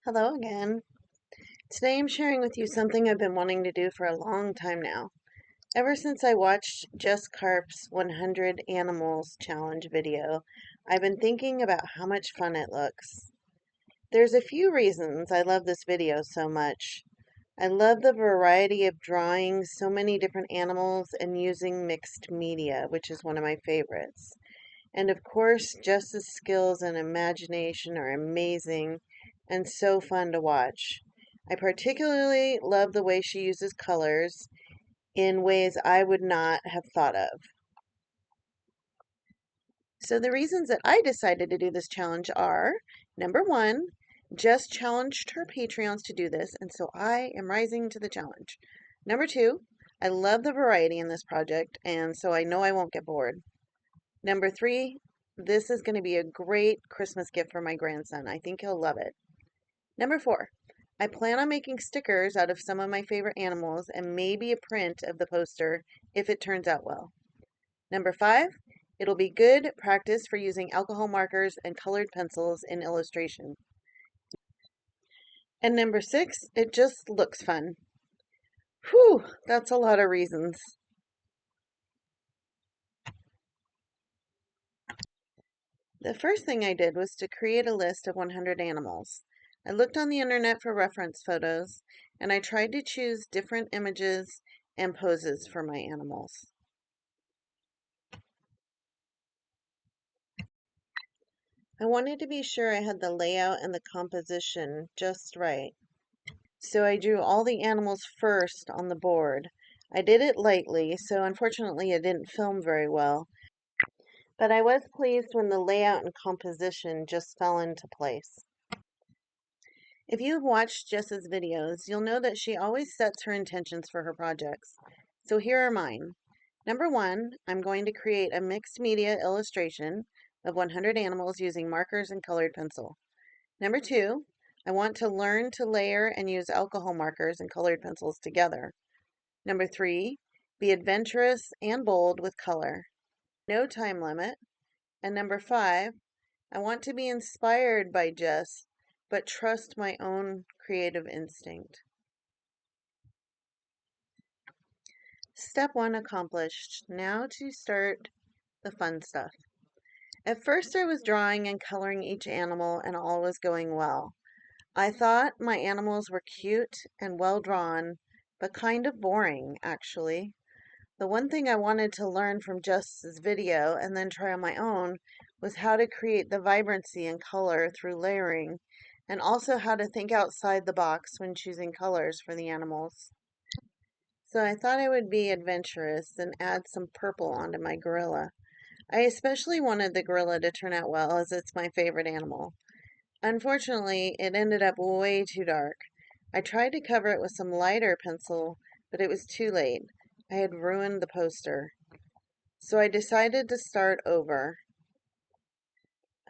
Hello again. Today I'm sharing with you something I've been wanting to do for a long time now. Ever since I watched Jess Karp's 100 Animals Challenge video, I've been thinking about how much fun it looks. There's a few reasons I love this video so much. I love the variety of drawing so many different animals and using mixed media, which is one of my favorites. And of course, Jess's skills and imagination are amazing and so fun to watch. I particularly love the way she uses colors in ways I would not have thought of. So, the reasons that I decided to do this challenge are number one, Jess challenged her Patreons to do this, and so I am rising to the challenge. Number two, I love the variety in this project, and so I know I won't get bored. Number three, this is going to be a great Christmas gift for my grandson. I think he'll love it. Number four, I plan on making stickers out of some of my favorite animals and maybe a print of the poster if it turns out well. Number five, it'll be good practice for using alcohol markers and colored pencils in illustration. And number six, it just looks fun. Whew, that's a lot of reasons. The first thing I did was to create a list of 100 animals. I looked on the internet for reference photos, and I tried to choose different images and poses for my animals. I wanted to be sure I had the layout and the composition just right. So I drew all the animals first on the board. I did it lightly, so unfortunately it didn't film very well, but I was pleased when the layout and composition just fell into place. If you've watched Jess's videos, you'll know that she always sets her intentions for her projects. So here are mine. Number one, I'm going to create a mixed media illustration of 100 animals using markers and colored pencil. Number two, I want to learn to layer and use alcohol markers and colored pencils together. Number three, be adventurous and bold with color. No time limit. And number five, I want to be inspired by Jess, but trust my own creative instinct. Step one accomplished. Now to start the fun stuff. At first, I was drawing and coloring each animal, and all was going well. I thought my animals were cute and well drawn, but kind of boring, actually. The one thing I wanted to learn from Jess's video and then try on my own was how to create the vibrancy and color through layering, and also how to think outside the box when choosing colors for the animals. So I thought I would be adventurous and add some purple onto my gorilla. I especially wanted the gorilla to turn out well as it's my favorite animal. Unfortunately, it ended up way too dark. I tried to cover it with some lighter pencil, but it was too late. I had ruined the poster. So I decided to start over.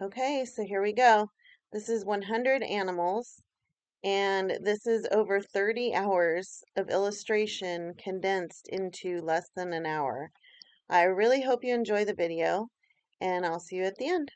Okay, so here we go. This is 100 animals, and this is over 30 hours of illustration condensed into less than an hour. I really hope you enjoy the video, and I'll see you at the end.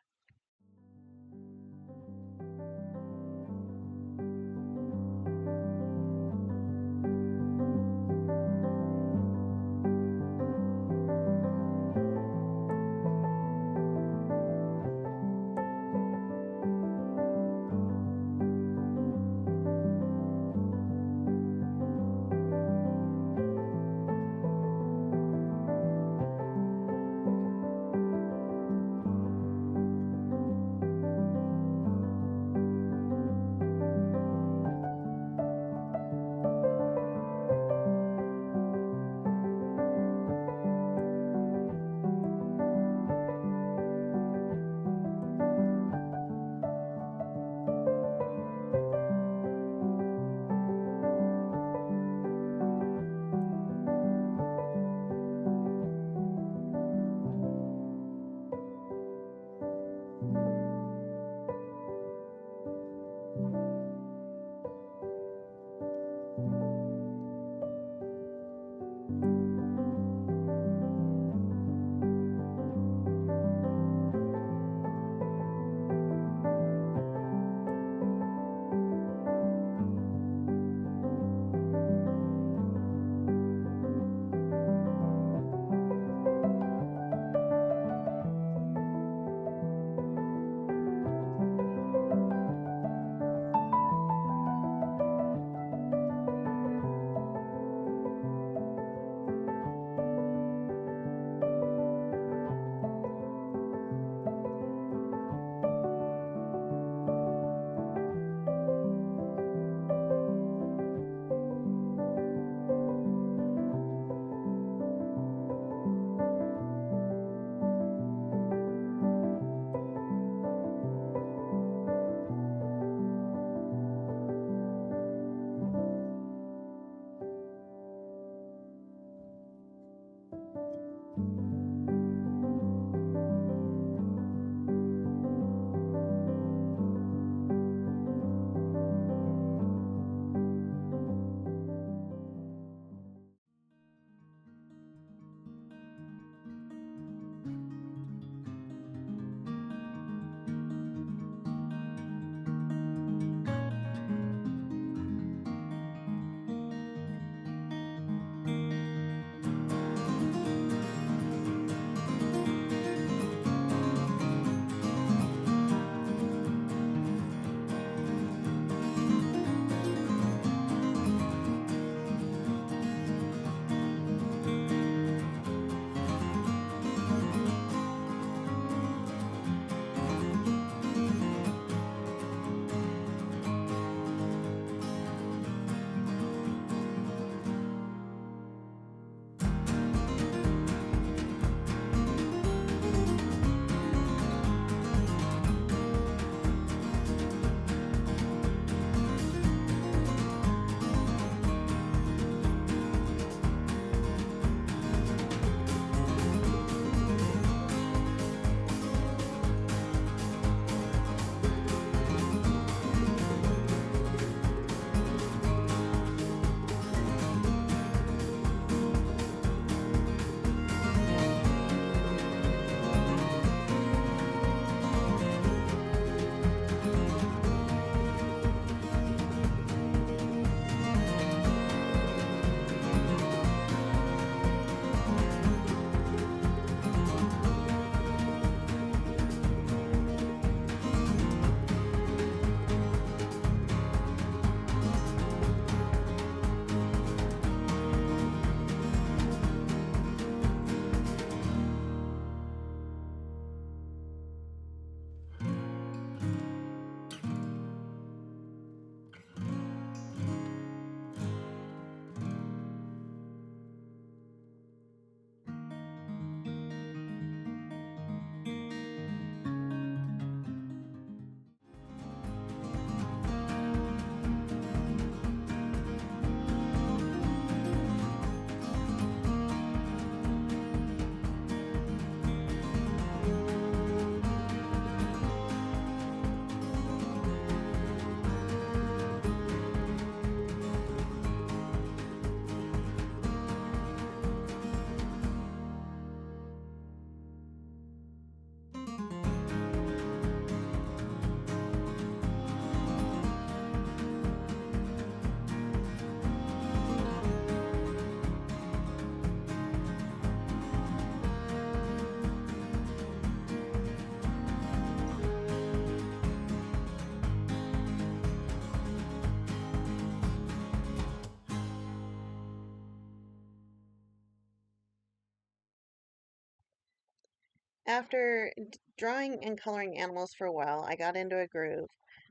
After drawing and coloring animals for a while, I got into a groove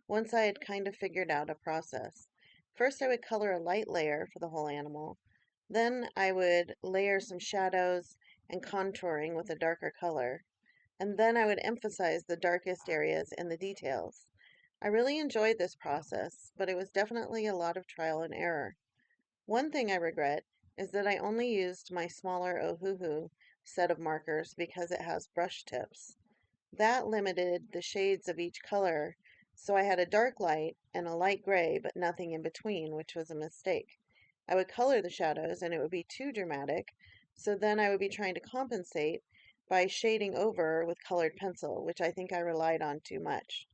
once I had kind of figured out a process. First, I would color a light layer for the whole animal. Then I would layer some shadows and contouring with a darker color. And then I would emphasize the darkest areas in the details. I really enjoyed this process, but it was definitely a lot of trial and error. One thing I regret is that I only used my smaller Ohuhu set of markers because it has brush tips. That limited the shades of each color, so I had a dark light and a light gray, but nothing in between, which was a mistake. I would color the shadows and it would be too dramatic, so then I would be trying to compensate by shading over with colored pencil, which I think I relied on too much.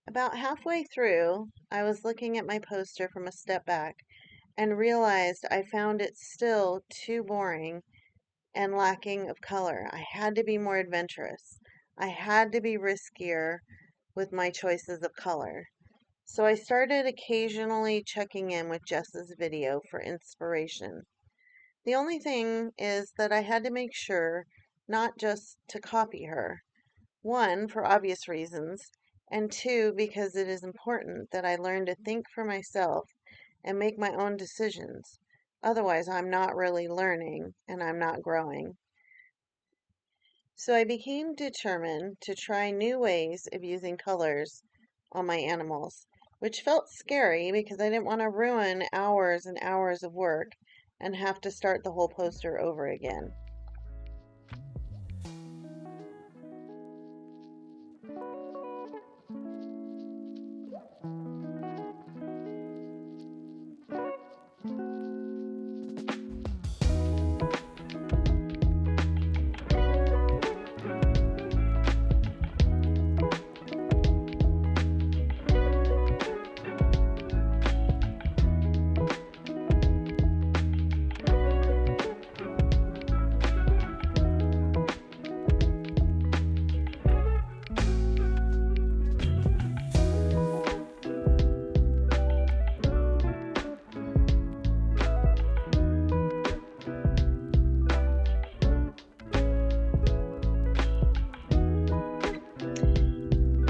About halfway through, I was looking at my poster from a step back and realized I found it still too boring and lacking of color. I had to be more adventurous. I had to be riskier with my choices of color. So I started occasionally checking in with Jess's video for inspiration. The only thing is that I had to make sure not just to copy her. One, for obvious reasons, and two, because it is important that I learn to think for myself and make my own decisions. Otherwise, I'm not really learning and I'm not growing. So I became determined to try new ways of using colors on my animals, which felt scary because I didn't want to ruin hours and hours of work and have to start the whole poster over again.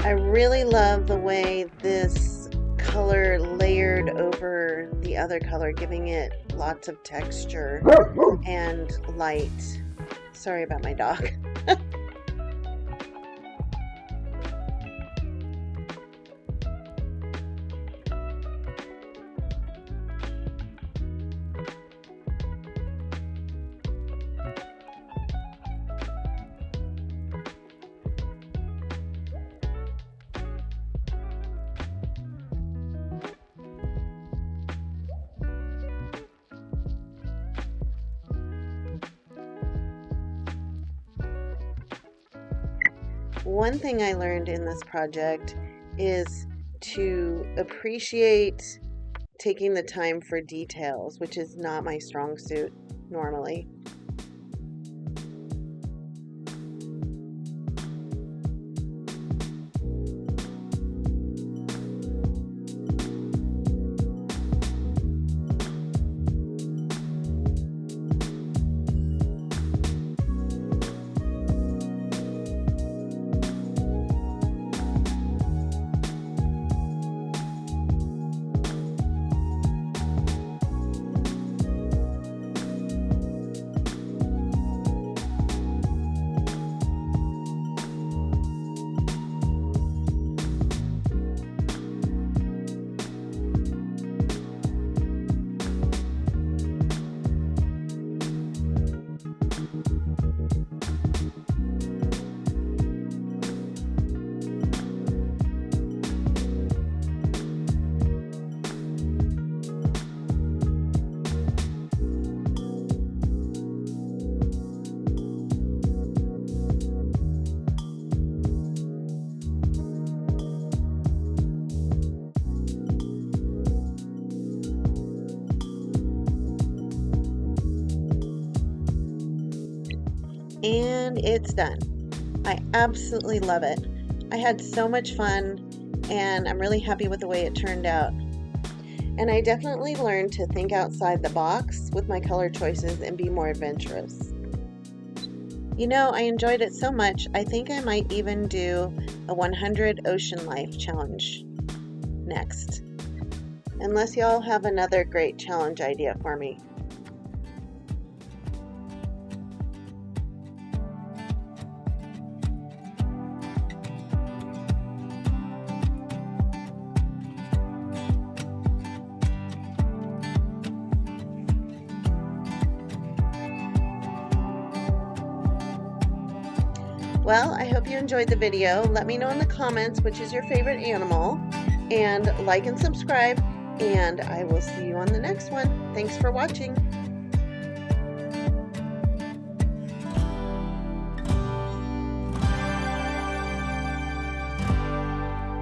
I really love the way this color layered over the other color, giving it lots of texture and light. Sorry about my dog. One thing I learned in this project is to appreciate taking the time for details, which is not my strong suit normally. And it's done. I absolutely love it. I had so much fun and I'm really happy with the way it turned out. And I definitely learned to think outside the box with my color choices and be more adventurous. You know, I enjoyed it so much, I think I might even do a 100 ocean life challenge next. Unless y'all have another great challenge idea for me. Well, I hope you enjoyed the video. Let me know in the comments which is your favorite animal, and like and subscribe, and I will see you on the next one. Thanks for watching.